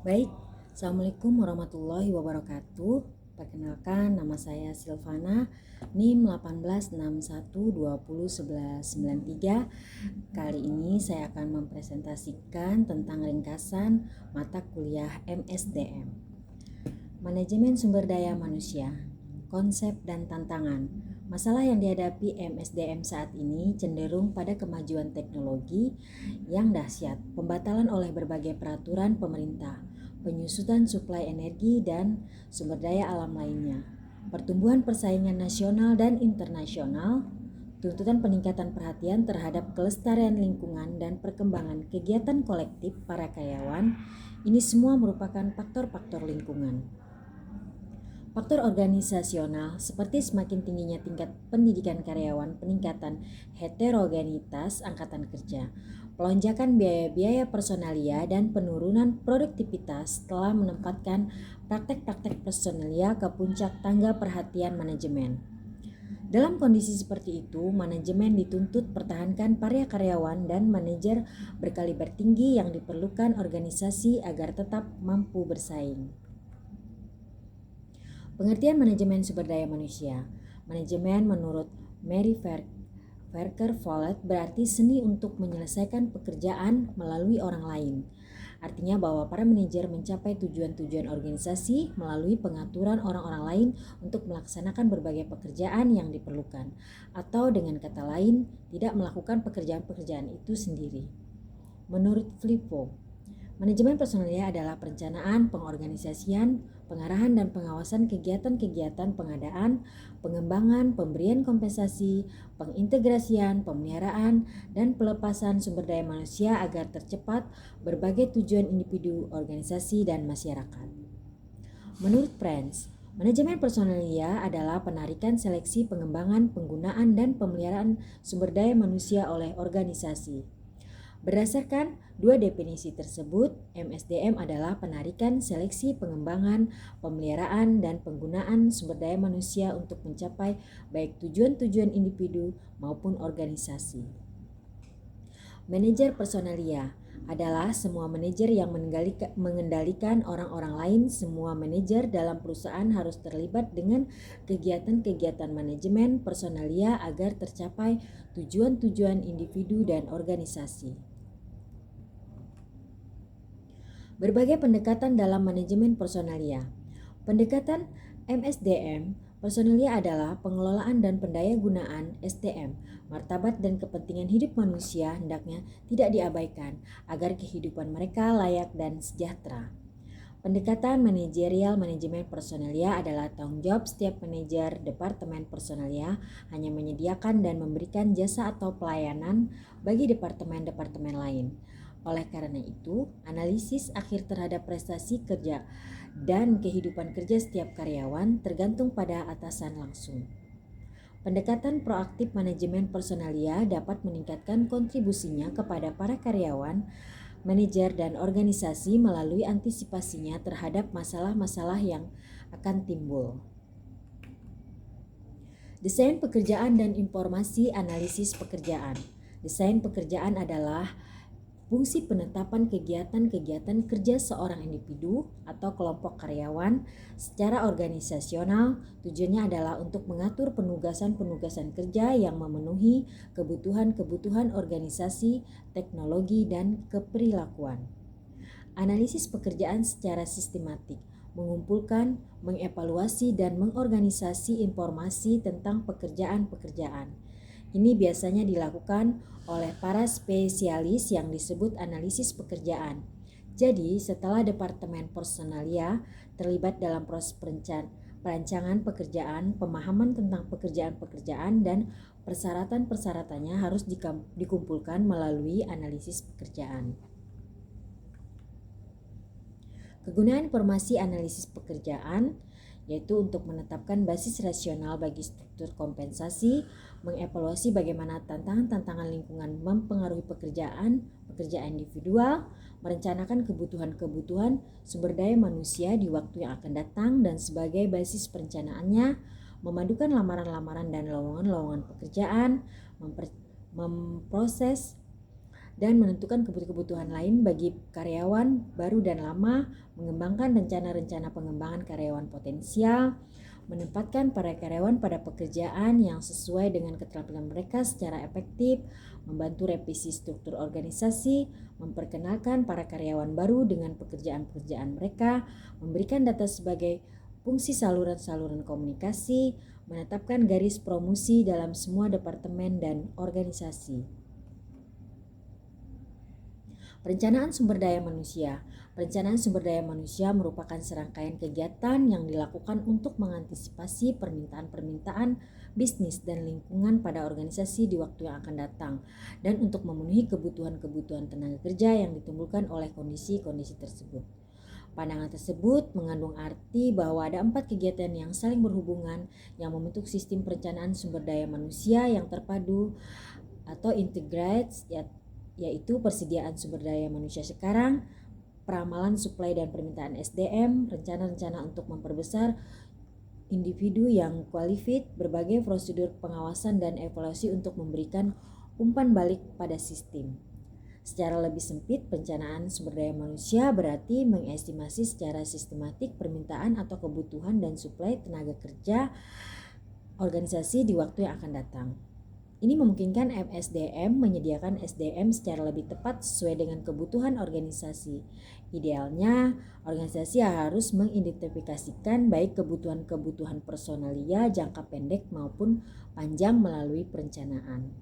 Baik, Assalamualaikum warahmatullahi wabarakatuh. Perkenalkan, nama saya Silvana, NIM 1861201193. Kali ini saya akan mempresentasikan tentang ringkasan mata kuliah MSDM. Manajemen Sumber Daya Manusia, Konsep dan Tantangan. Masalah yang dihadapi MSDM saat ini cenderung pada kemajuan teknologi yang dahsyat, pembatalan oleh berbagai peraturan pemerintah, penyusutan suplai energi dan sumber daya alam lainnya, pertumbuhan persaingan nasional dan internasional, tuntutan peningkatan perhatian terhadap kelestarian lingkungan dan perkembangan kegiatan kolektif para karyawan. Ini semua merupakan faktor-faktor lingkungan. Faktor organisasional seperti semakin tingginya tingkat pendidikan karyawan, peningkatan heterogenitas angkatan kerja, pelonjakan biaya-biaya personalia, dan penurunan produktivitas telah menempatkan praktek-praktek personalia ke puncak tangga perhatian manajemen. Dalam kondisi seperti itu, manajemen dituntut pertahankan para karyawan dan manajer berkaliber tinggi yang diperlukan organisasi agar tetap mampu bersaing. Pengertian manajemen sumber daya manusia. Manajemen menurut Mary Verker-Vollet berarti seni untuk menyelesaikan pekerjaan melalui orang lain. Artinya bahwa para manajer mencapai tujuan-tujuan organisasi melalui pengaturan orang-orang lain untuk melaksanakan berbagai pekerjaan yang diperlukan, atau dengan kata lain, tidak melakukan pekerjaan-pekerjaan itu sendiri. Menurut Filippo, manajemen personalia adalah perencanaan, pengorganisasian, pengarahan dan pengawasan kegiatan-kegiatan pengadaan, pengembangan, pemberian kompensasi, pengintegrasian, pemeliharaan, dan pelepasan sumber daya manusia agar tercepat berbagai tujuan individu, organisasi, dan masyarakat. Menurut Prince, manajemen personalia adalah penarikan seleksi, pengembangan, penggunaan, dan pemeliharaan sumber daya manusia oleh organisasi. Berdasarkan dua definisi tersebut, MSDM adalah penarikan, seleksi, pengembangan, pemeliharaan, dan penggunaan sumber daya manusia untuk mencapai baik tujuan-tujuan individu maupun organisasi. Manajer personalia adalah semua manajer yang mengendalikan orang-orang lain. Semua manajer dalam perusahaan harus terlibat dengan kegiatan-kegiatan manajemen personalia agar tercapai tujuan-tujuan individu dan organisasi. Berbagai pendekatan dalam manajemen personalia. Pendekatan MSDM personalia adalah pengelolaan dan pendayagunaan SDM. Martabat dan kepentingan hidup manusia hendaknya tidak diabaikan agar kehidupan mereka layak dan sejahtera. Pendekatan manajerial manajemen personalia adalah tanggung jawab setiap manajer departemen personalia hanya menyediakan dan memberikan jasa atau pelayanan bagi departemen-departemen lain. Oleh karena itu, analisis akhir terhadap prestasi kerja dan kehidupan kerja setiap karyawan tergantung pada atasan langsung. Pendekatan proaktif manajemen personalia dapat meningkatkan kontribusinya kepada para karyawan, manajer, dan organisasi melalui antisipasinya terhadap masalah-masalah yang akan timbul. Desain pekerjaan dan informasi analisis pekerjaan. Desain pekerjaan adalah fungsi penetapan kegiatan-kegiatan kerja seorang individu atau kelompok karyawan secara organisasional. Tujuannya adalah untuk mengatur penugasan-penugasan kerja yang memenuhi kebutuhan-kebutuhan organisasi, teknologi, dan keperilakuan. Analisis pekerjaan secara sistematik, mengumpulkan, mengevaluasi, dan mengorganisasi informasi tentang pekerjaan-pekerjaan. Ini biasanya dilakukan oleh para spesialis yang disebut analisis pekerjaan. Jadi, setelah Departemen Personalia terlibat dalam proses perancangan pekerjaan, pemahaman tentang pekerjaan-pekerjaan dan persyaratan-persyaratannya harus dikumpulkan melalui analisis pekerjaan. Kegunaan informasi analisis pekerjaan yaitu untuk menetapkan basis rasional bagi struktur kompensasi, mengevaluasi bagaimana tantangan-tantangan lingkungan mempengaruhi pekerjaan individual, merencanakan kebutuhan-kebutuhan sumber daya manusia di waktu yang akan datang dan sebagai basis perencanaannya, memadukan lamaran-lamaran dan lowongan-lowongan pekerjaan, memproses dan menentukan kebutuhan lain bagi karyawan baru dan lama, mengembangkan rencana-rencana pengembangan karyawan potensial, menempatkan para karyawan pada pekerjaan yang sesuai dengan keterampilan mereka secara efektif, membantu revisi struktur organisasi, memperkenalkan para karyawan baru dengan pekerjaan-pekerjaan mereka, memberikan data sebagai fungsi saluran-saluran komunikasi, menetapkan garis promosi dalam semua departemen dan organisasi. Perencanaan sumber daya manusia. Perencanaan sumber daya manusia merupakan serangkaian kegiatan yang dilakukan untuk mengantisipasi permintaan-permintaan bisnis dan lingkungan pada organisasi di waktu yang akan datang dan untuk memenuhi kebutuhan-kebutuhan tenaga kerja yang ditimbulkan oleh kondisi-kondisi tersebut. Pandangan tersebut mengandung arti bahwa ada 4 kegiatan yang saling berhubungan yang membentuk sistem perencanaan sumber daya manusia yang terpadu atau integrated, yaitu persediaan sumber daya manusia sekarang, peramalan suplai dan permintaan SDM, rencana-rencana untuk memperbesar individu yang qualified, berbagai prosedur pengawasan dan evaluasi untuk memberikan umpan balik pada sistem. Secara lebih sempit, perencanaan sumber daya manusia berarti mengestimasi secara sistematik permintaan atau kebutuhan dan suplai tenaga kerja organisasi di waktu yang akan datang. Ini memungkinkan MSDM menyediakan SDM secara lebih tepat sesuai dengan kebutuhan organisasi. Idealnya, organisasi harus mengidentifikasikan baik kebutuhan-kebutuhan personalia jangka pendek maupun panjang melalui perencanaan.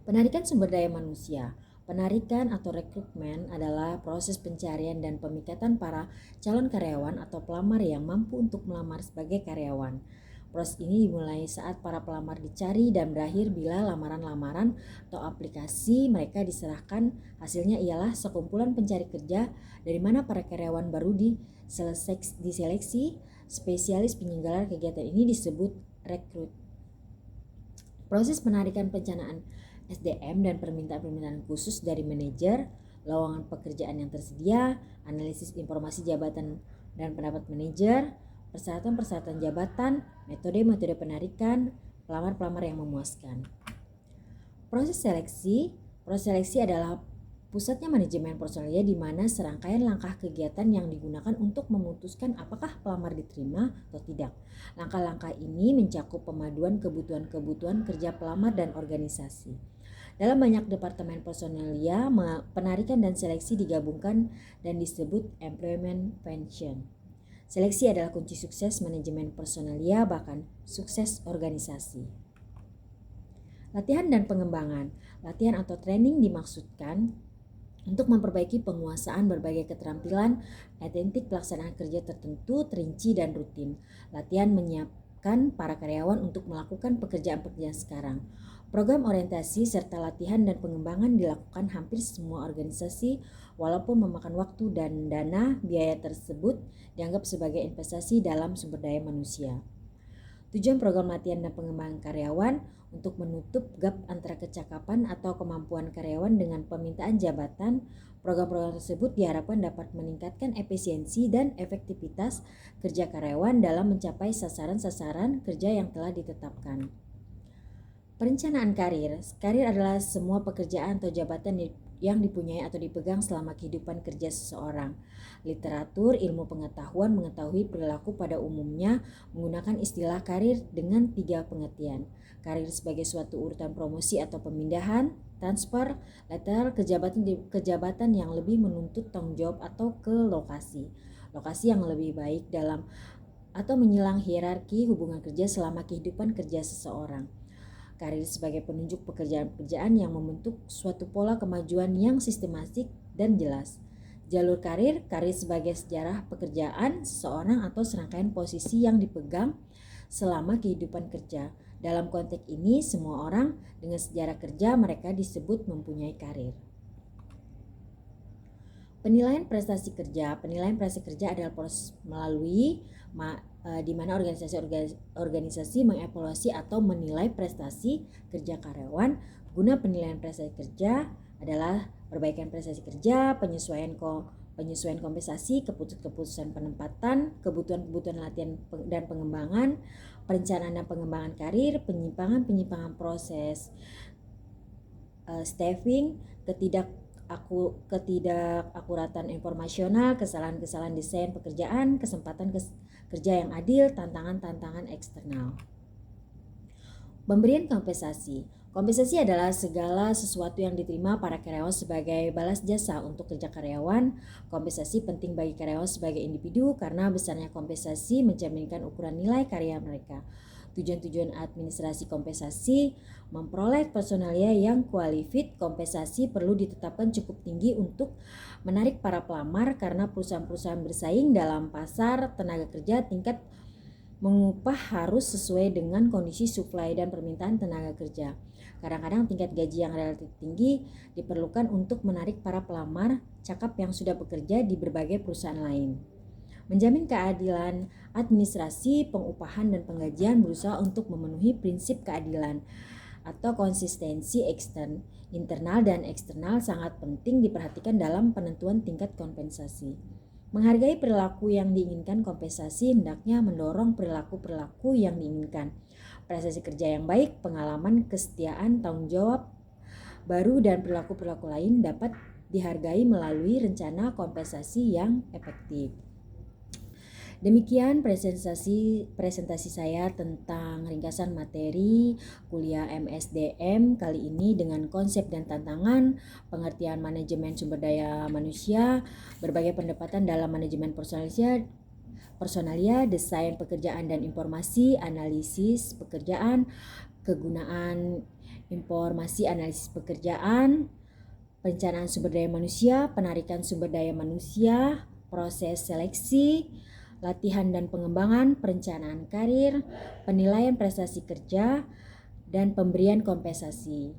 Penarikan sumber daya manusia. Penarikan atau rekrutmen adalah proses pencarian dan pemikatan para calon karyawan atau pelamar yang mampu untuk melamar sebagai karyawan. Proses ini dimulai saat para pelamar dicari dan berakhir bila lamaran-lamaran atau aplikasi mereka diserahkan. Hasilnya ialah sekumpulan pencari kerja dari mana para karyawan baru diseleksi. Spesialis penyelenggaraan kegiatan ini disebut rekrut. Proses penarikan perencanaan SDM dan permintaan-permintaan khusus dari manajer, lowongan pekerjaan yang tersedia, analisis informasi jabatan dan pendapat manajer, persyaratan-persyaratan jabatan, metode-metode penarikan, pelamar-pelamar yang memuaskan. Proses seleksi adalah pusatnya manajemen personalia di mana serangkaian langkah kegiatan yang digunakan untuk memutuskan apakah pelamar diterima atau tidak. Langkah-langkah ini mencakup pemaduan kebutuhan-kebutuhan kerja pelamar dan organisasi. Dalam banyak departemen personalia, penarikan dan seleksi digabungkan dan disebut employment pension. Seleksi adalah kunci sukses manajemen personalia, bahkan sukses organisasi. Latihan dan pengembangan. Latihan atau training dimaksudkan untuk memperbaiki penguasaan berbagai keterampilan identik pelaksanaan kerja tertentu, terinci dan rutin. Latihan menyiapkan para karyawan untuk melakukan pekerjaan-pekerjaan sekarang. Program orientasi serta latihan dan pengembangan dilakukan hampir semua organisasi walaupun memakan waktu dan dana. Biaya tersebut dianggap sebagai investasi dalam sumber daya manusia. Tujuan program latihan dan pengembangan karyawan untuk menutup gap antara kecakapan atau kemampuan karyawan dengan permintaan jabatan. Program-program tersebut diharapkan dapat meningkatkan efisiensi dan efektivitas kerja karyawan dalam mencapai sasaran-sasaran kerja yang telah ditetapkan. Perencanaan karir. Karir adalah semua pekerjaan atau jabatan yang dipunyai atau dipegang selama kehidupan kerja seseorang. Literatur ilmu pengetahuan mengetahui perilaku pada umumnya menggunakan istilah karir dengan 3 pengertian. Karir sebagai suatu urutan promosi atau pemindahan, transfer, lateral kejabatan yang lebih menuntut tanggung jawab atau ke lokasi yang lebih baik dalam atau menyilang hierarki hubungan kerja selama kehidupan kerja seseorang. Karir sebagai penunjuk pekerjaan-pekerjaan yang membentuk suatu pola kemajuan yang sistematik dan jelas. Jalur karir sebagai sejarah pekerjaan seseorang atau serangkaian posisi yang dipegang selama kehidupan kerja. Dalam konteks ini, semua orang dengan sejarah kerja mereka disebut mempunyai karir. Penilaian prestasi kerja. Penilaian prestasi kerja adalah proses melalui di mana organisasi mengevaluasi atau menilai prestasi kerja karyawan. Guna penilaian prestasi kerja adalah perbaikan prestasi kerja, penyesuaian kompensasi, keputusan penempatan, kebutuhan latihan dan pengembangan, perencanaan dan pengembangan karir, penyimpangan proses staffing, ketidakakuratan informasional, kesalahan-kesalahan desain pekerjaan, kesempatan kerja yang adil, tantangan-tantangan eksternal. Pemberian kompensasi. Kompensasi adalah segala sesuatu yang diterima para karyawan sebagai balas jasa untuk kerja karyawan. Kompensasi penting bagi karyawan sebagai individu karena besarnya kompensasi mencerminkan ukuran nilai karya mereka. Tujuan-tujuan administrasi kompensasi: memperoleh personalia yang qualified. Kompensasi perlu ditetapkan cukup tinggi untuk menarik para pelamar karena perusahaan-perusahaan bersaing dalam pasar tenaga kerja. Tingkat mengupah harus sesuai dengan kondisi supply dan permintaan tenaga kerja. Kadang-kadang tingkat gaji yang relatif tinggi diperlukan untuk menarik para pelamar cakap yang sudah bekerja di berbagai perusahaan lain. Menjamin keadilan administrasi, pengupahan, dan penggajian berusaha untuk memenuhi prinsip keadilan atau konsistensi internal dan eksternal sangat penting diperhatikan dalam penentuan tingkat kompensasi. Menghargai perilaku yang diinginkan. Kompensasi hendaknya mendorong perilaku-perilaku yang diinginkan. Prestasi kerja yang baik, pengalaman, kesetiaan, tanggung jawab baru, dan perilaku-perilaku lain dapat dihargai melalui rencana kompensasi yang efektif. Demikian presentasi saya tentang ringkasan materi kuliah MSDM kali ini dengan konsep dan tantangan, pengertian manajemen sumber daya manusia, berbagai pendekatan dalam manajemen personalia, desain pekerjaan dan informasi, analisis pekerjaan, kegunaan informasi analisis pekerjaan, perencanaan sumber daya manusia, penarikan sumber daya manusia, proses seleksi, latihan dan pengembangan, perencanaan karir, penilaian prestasi kerja, dan pemberian kompensasi.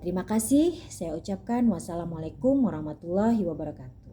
Terima kasih saya ucapkan. Wassalamualaikum warahmatullahi wabarakatuh.